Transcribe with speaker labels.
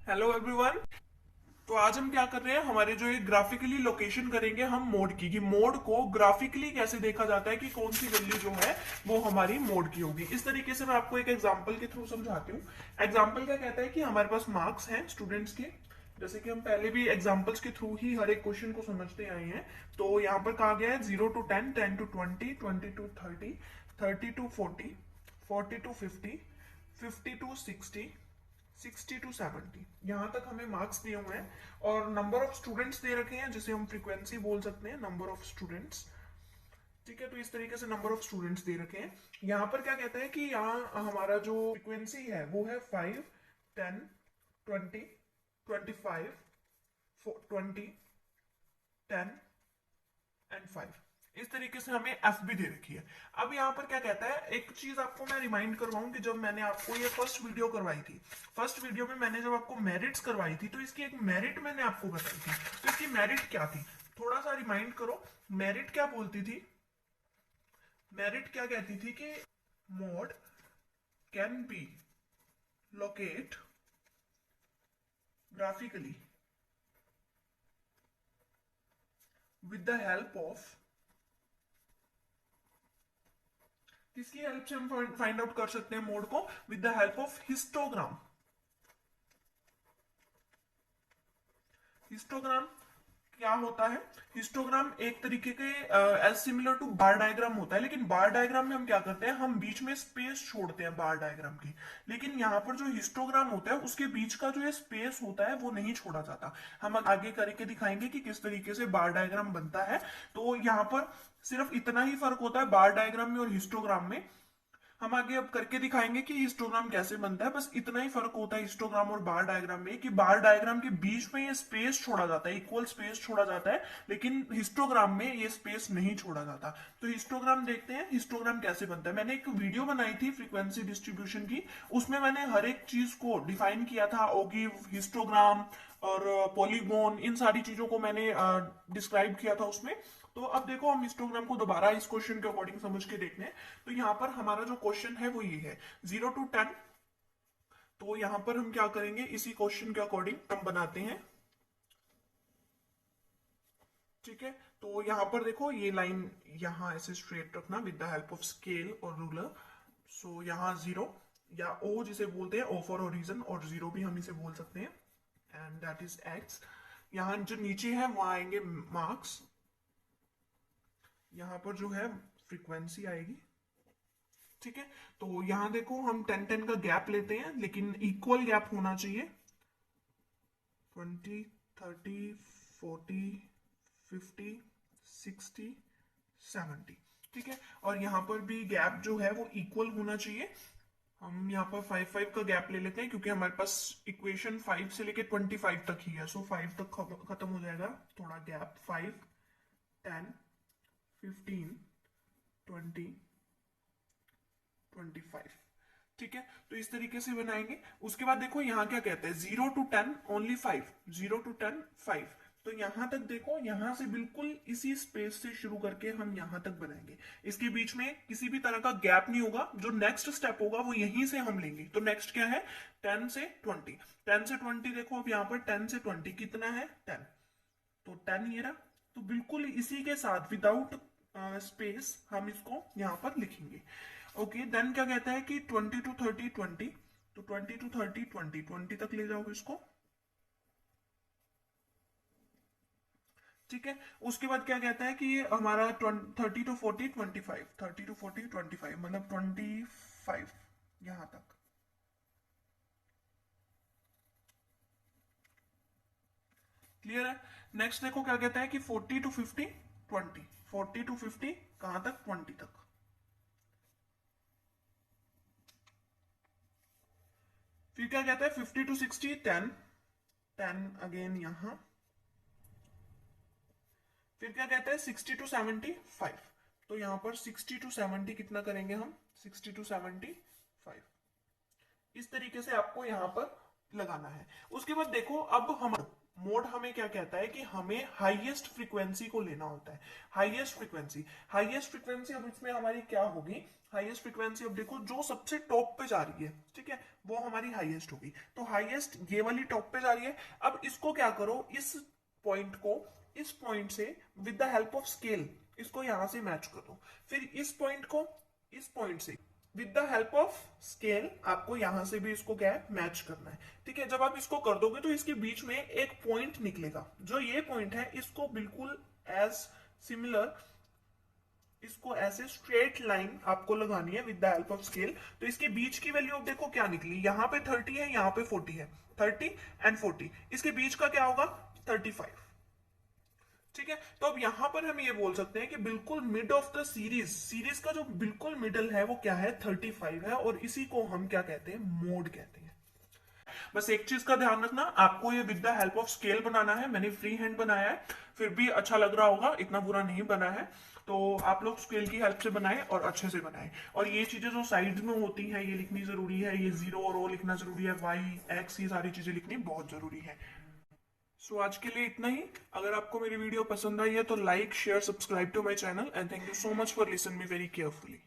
Speaker 1: Hello everyone. तो आज हम क्या कर रहे हैं, हमारे जो ये ग्राफिकली लोकेशन करेंगे हम मोड की, कि मोड को ग्राफिकली कैसे देखा जाता है कि कौन सी वैल्यू जो है वो हमारी मोड की होगी। इस तरीके से मैं आपको एक एग्जांपल के थ्रू समझाती हूँ। एग्जांपल क्या कहता है कि हमारे पास मार्क्स हैं स्टूडेंट्स के, जैसे कि हम पहले भी एग्जांपल्स के थ्रू ही हर एक क्वेश्चन को समझते आए हैं। तो यहाँ पर कहा गया है 0 to 10, 10 to 20, 20 to 30, 30 to 40, 40 to 50, 50 to 60, 60 to 70, यहाँ तक हमें मार्क्स दिए हुए हैं। और नंबर ऑफ स्टूडेंट्स दे रखे हैं, जिसे हम फ्रीक्वेंसी बोल सकते हैं, नंबर ऑफ स्टूडेंट्स। ठीक है, तो इस तरीके से नंबर ऑफ स्टूडेंट्स दे रखे हैं। यहाँ पर क्या कहता है कि यहाँ हमारा जो फ्रीक्वेंसी है वो है 5, 10, 20, 25, 20, 10 एंड 5। इस तरीके से हमें एफ भी दे रखी है। अब यहाँ पर क्या कहता है, एक चीज आपको मैं रिमाइंड करवाऊं कि जब मैंने आपको ये फर्स्ट वीडियो करवाई थी, फर्स्ट वीडियो में मैंने जब आपको मेरिट्स करवाई थी तो इसकी एक मेरिट मैंने आपको बताई थी। तो इसकी मेरिट क्या थी, थोड़ा सा रिमाइंड करो। मेरिट क्या बोलती थी, मेरिट क्या कहती थी कि mode can be locate graphically with the help of, किसकी हेल्प से हम फाइंड आउट कर सकते हैं मोड को, with the help of histogram. Histogram क्या होता है, हिस्टोग्राम एक तरीके के as similar to bar diagram होता है, लेकिन बार डायग्राम में हम क्या करते हैं, हम बीच में स्पेस छोड़ते हैं बार डायग्राम की। लेकिन यहाँ पर जो हिस्टोग्राम होता है उसके बीच का जो ये स्पेस होता है वो नहीं छोड़ा जाता। हम आगे करके दिखाएंगे कि किस तरीके से बार डायग्राम बनता है। तो यहाँ पर सिर्फ इतना ही फर्क होता है बार डायग्राम में और हिस्टोग्राम में। हम आगे अब करके दिखाएंगे कि हिस्टोग्राम कैसे बनता है। बस इतना ही फर्क होता है हिस्टोग्राम और बार डायग्राम में, कि बार डायग्राम के बीच में ये स्पेस छोड़ा जाता है, इक्वल स्पेस छोड़ा जाता है, लेकिन हिस्टोग्राम में ये स्पेस नहीं छोड़ा जाता। तो हिस्टोग्राम देखते हैं, हिस्टोग्राम कैसे बनता है। मैंने एक वीडियो बनाई थी फ्रीक्वेंसी डिस्ट्रीब्यूशन की, उसमें मैंने हर एक चीज को डिफाइन किया था, ओगिव, हिस्टोग्राम और पॉलीगोन, इन सारी चीजों को मैंने डिस्क्राइब किया था उसमें। तो अब देखो, हम हिस्टोग्राम को दोबारा इस क्वेश्चन के अकॉर्डिंग समझ के देखते हैं। तो यहाँ पर हमारा जो क्वेश्चन है वो ये है 0 to 10। तो यहाँ पर हम क्या करेंगे, इसी क्वेश्चन के अकॉर्डिंग हम बनाते हैं। ठीक है, तो यहाँ पर देखो ये लाइन यहाँ ऐसे स्ट्रेट रखना with the help of scale और रूलर। सो यहाँ 0 या ओ जिसे बोलते हैं, ओ फॉर ओरिजन, और 0 भी हम इसे बोल सकते हैं, एंड दैट इज एक्स। यहाँ जो नीचे है वहां आएंगे मार्क्स, यहाँ पर जो है फ्रीक्वेंसी आएगी। ठीक है, तो यहां देखो हम 10-10 का गैप लेते हैं, लेकिन इक्वल गैप होना चाहिए। 20, 30, 40, 50, 60, 70। ठीक है, और यहाँ पर भी गैप जो है वो इक्वल होना चाहिए। हम यहाँ पर 5-5 का गैप ले लेते हैं, क्योंकि हमारे पास इक्वेशन 5 से लेके 25 तक ही है। सो 5 तक खत्म हो जाएगा, थोड़ा गैप, 5, 10, 15, 20, 25। ठीक है, तो इस तरीके से बनाएंगे। उसके बाद देखो यहाँ क्या कहते हैं, 0 to 10 ओनली 5, 0 to 10 5। तो यहां तक देखो, यहां से बिल्कुल इसी स्पेस से शुरू करके हम यहां तक बनाएंगे। इसके बीच में किसी भी तरह का गैप नहीं होगा। जो नेक्स्ट स्टेप होगा वो यहीं से हम लेंगे। तो नेक्स्ट क्या है, 10 से 20। 10 से 20 देखो, अब यहाँ पर 10 से 20 कितना है, 10। तो 10 ये रहा। तो बिल्कुल इसी के साथ विदाउट स्पेस हम इसको यहाँ पर लिखेंगे। ओके, देन क्या कहता है कि 20 to 30 20। तो 20 to 30 20, 20 तक ले जाओ इसको। ठीक है, उसके बाद क्या कहता है कि ये हमारा 30 to 40 25, 30 to 40 25, मतलब 25 यहां तक। क्लियर है। नेक्स्ट देखो क्या कहता है कि 40 to 50 20, 40 to 50 कहां तक, 20 तक। फिर क्या कहता है, 50 to 60 10, 10 अगेन यहां। फिर क्या कहता है, 60 to 70 5। तो यहां पर 60 to 70 कितना करेंगे हम, 60 to 70 5। इस तरीके से आपको यहां पर लगाना है। उसके बाद देखो, अब हम मोड हमें क्या कहता है कि हमें हाईएस्ट फ्रीक्वेंसी को लेना होता है। हाईएस्ट फ्रीक्वेंसी अब इसमें हमारी क्या होगी, हाईएस्ट फ्रीक्वेंसी अब देखो जो सबसे टॉप पे जा रही है, ठीक है, वो हमारी हाईएस्ट होगी। तो हाईएस्ट ये वाली टॉप पे जा रही है। अब इसको क्या करो, इस पॉइंट को इस पॉइंट से with the help of scale इसको यहां से मैच कर दो। फिर इस पॉइंट को इस पॉइंट से with the help of scale आपको यहां से भी इसको क्या है, मैच करना है। ठीक है, जब आप इसको कर दोगे तो इसके बीच में एक पॉइंट निकलेगा, जो ये पॉइंट है इसको बिल्कुल एज सिमिलर, इसको ऐसे स्ट्रेट लाइन आपको लगानी है with the help of scale. तो इसके बीच की वैल्यू अब देखो क्या निकली, यहाँ पे 30 है, यहाँ पे 40 है, 30 एंड 40, इसके बीच का क्या होगा 35। ठीक है, तो अब यहां पर हम ये बोल सकते हैं कि बिल्कुल मिड ऑफ द सीरीज का जो बिल्कुल मिडल है वो क्या है 35 है, और इसी को हम क्या कहते हैं, मोड कहते हैं। बस एक चीज का ध्यान रखना, आपको ये with the help of scale बनाना है। मैंने फ्री हैंड बनाया है, फिर भी अच्छा लग रहा होगा, इतना बुरा नहीं बना है। तो आप लोग स्केल की हेल्प से बनाएं और अच्छे से बनाएं। और ये चीजें जो साइड में होती हैं ये लिखनी जरूरी है, ये 0 और O लिखना जरूरी है, वाई एक्स ये सारी चीजें लिखनी बहुत जरूरी है। सो आज के लिए इतना ही। अगर आपको मेरी वीडियो पसंद आई है तो like share subscribe to my channel and thank you so much for listen me very carefully.